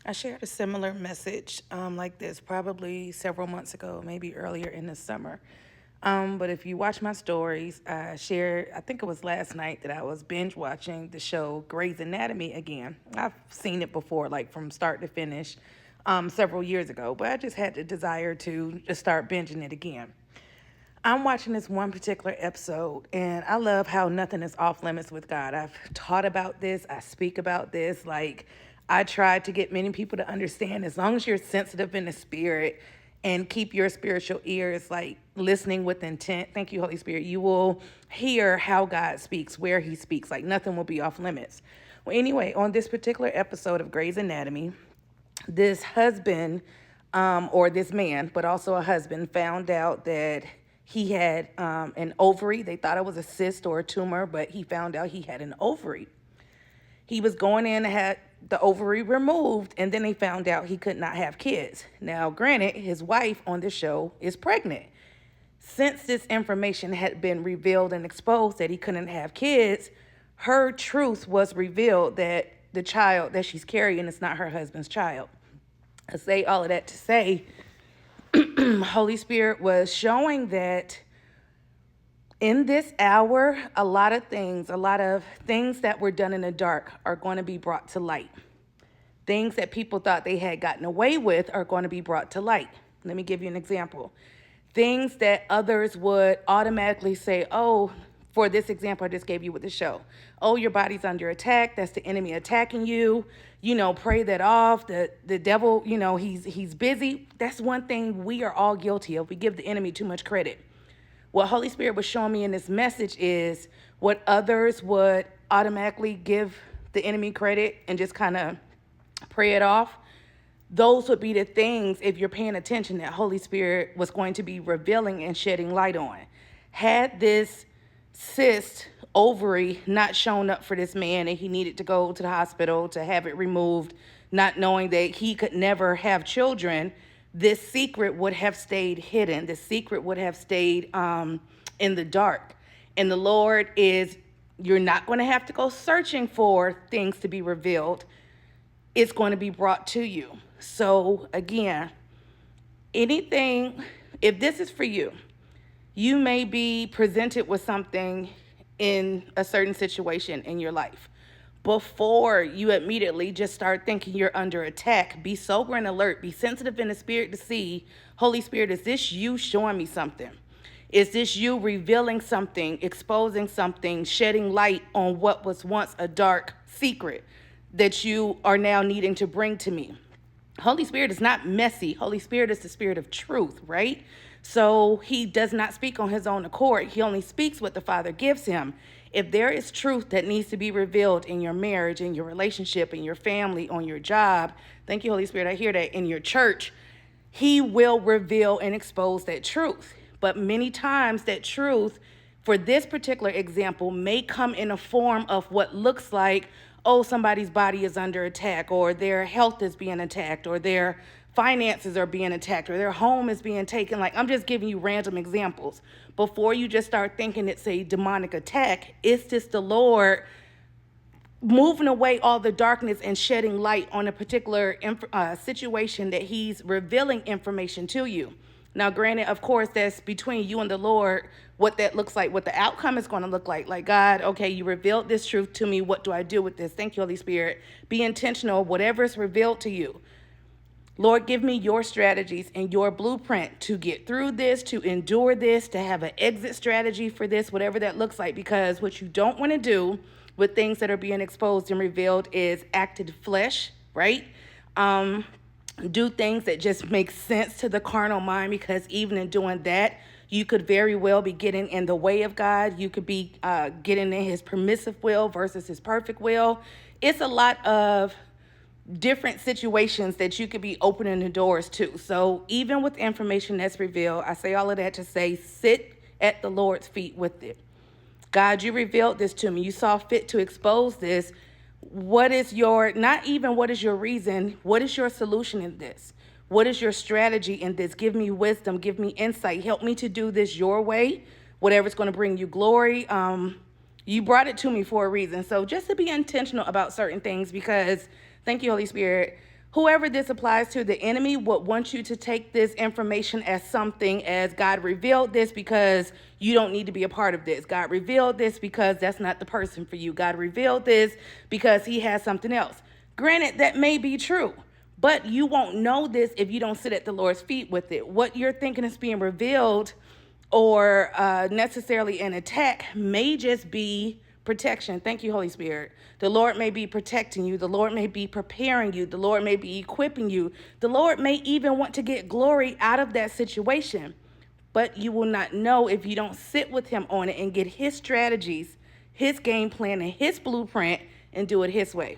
I shared a similar message like this probably several months ago, maybe earlier in the summer. But if you watch my stories, I shared, I think it was last night that I was binge watching the show Grey's Anatomy again. I've seen it before, like from start to finish, several years ago, but I just had the desire to just start binging it again. I'm watching this one particular episode, and I love how nothing is off limits with God. I've taught about this, I speak about this. Like, I try to get many people to understand as long as you're sensitive in the spirit and keep your spiritual ears like listening with intent. Thank you, Holy Spirit. You will hear how God speaks, where He speaks. Like, nothing will be off limits. Well, anyway, on this particular episode of Grey's Anatomy, this husband or this man, but also a husband, found out that he had an ovary. They thought it was a cyst or a tumor, but he found out he had an ovary. He was going in and had the ovary removed, and then they found out he could not have kids. Now, granted, his wife on the show is pregnant. Since this information had been revealed and exposed that he couldn't have kids, her truth was revealed that the child that she's carrying is not her husband's child. I say all of that to say, Holy Spirit was showing that in this hour, a lot of things that were done in the dark are going to be brought to light. Things that people thought they had gotten away with are going to be brought to light. Let me give you an example. Things that others would automatically say, oh, for this example I just gave you with the show. Oh, your body's under attack. That's the enemy attacking you. Pray that off. The devil, he's busy. That's one thing we are all guilty of. We give the enemy too much credit. What Holy Spirit was showing me in this message is what others would automatically give the enemy credit and just kind of pray it off. Those would be the things, if you're paying attention, that Holy Spirit was going to be revealing and shedding light on. Had this cyst ovary not shown up for this man and he needed to go to the hospital to have it removed, not knowing that he could never have children, this secret would have stayed hidden. The secret would have stayed in the dark. And the Lord is, you're not going to have to go searching for things to be revealed. It's going to be brought to you. So again, anything, if this is for you, you may be presented with something in a certain situation in your life. Before you immediately just start thinking you're under attack, be sober and alert, be sensitive in the spirit to see, Holy Spirit, is this you showing me something? Is this you revealing something, exposing something, shedding light on what was once a dark secret that you are now needing to bring to me? Holy Spirit is not messy. Holy Spirit is the spirit of truth, right? So he does not speak on his own accord. He only speaks what the Father gives him. If there is truth that needs to be revealed in your marriage, in your relationship, in your family, on your job, thank you, Holy Spirit, I hear that, in your church, he will reveal and expose that truth. But many times that truth, for this particular example, may come in a form of what looks like, oh, somebody's body is under attack, or their health is being attacked, or their finances are being attacked, or their home is being taken. Like, I'm just giving you random examples. Before you just start thinking it's a demonic attack, it's just the Lord moving away all the darkness and shedding light on a particular situation that he's revealing information to you. Now, granted, of course, that's between you and the Lord, what that looks like, what the outcome is going to look like. Like, God, okay, you revealed this truth to me. What do I do with this? Thank you, Holy Spirit. Be intentional, whatever is revealed to you. Lord, give me your strategies and your blueprint to get through this, to endure this, to have an exit strategy for this, whatever that looks like. Because what you don't want to do with things that are being exposed and revealed is acted flesh, right? Do things that just make sense to the carnal mind, because even in doing that, you could very well be getting in the way of God. You could be getting in his permissive will versus his perfect will. It's a lot of different situations that you could be opening the doors to. So even with information that's revealed, I say all of that to say, sit at the Lord's feet with it. God, you revealed this to me. You saw fit to expose this. What is your, not even what is your reason, what is your solution in this? What is your strategy in this? Give me wisdom, give me insight. Help me to do this your way, whatever's going to bring you glory. You brought it to me for a reason. So just to be intentional about certain things, because thank you, Holy Spirit. Whoever this applies to, the enemy would want you to take this information as something as God revealed this because you don't need to be a part of this. God revealed this because that's not the person for you. God revealed this because he has something else. Granted, that may be true, but you won't know this if you don't sit at the Lord's feet with it. What you're thinking is being revealed or necessarily an attack may just be protection. Thank you, Holy Spirit. The Lord may be protecting you. The Lord may be preparing you. The Lord may be equipping you. The Lord may even want to get glory out of that situation. But you will not know if you don't sit with him on it and get his strategies, his game plan, and his blueprint and do it his way.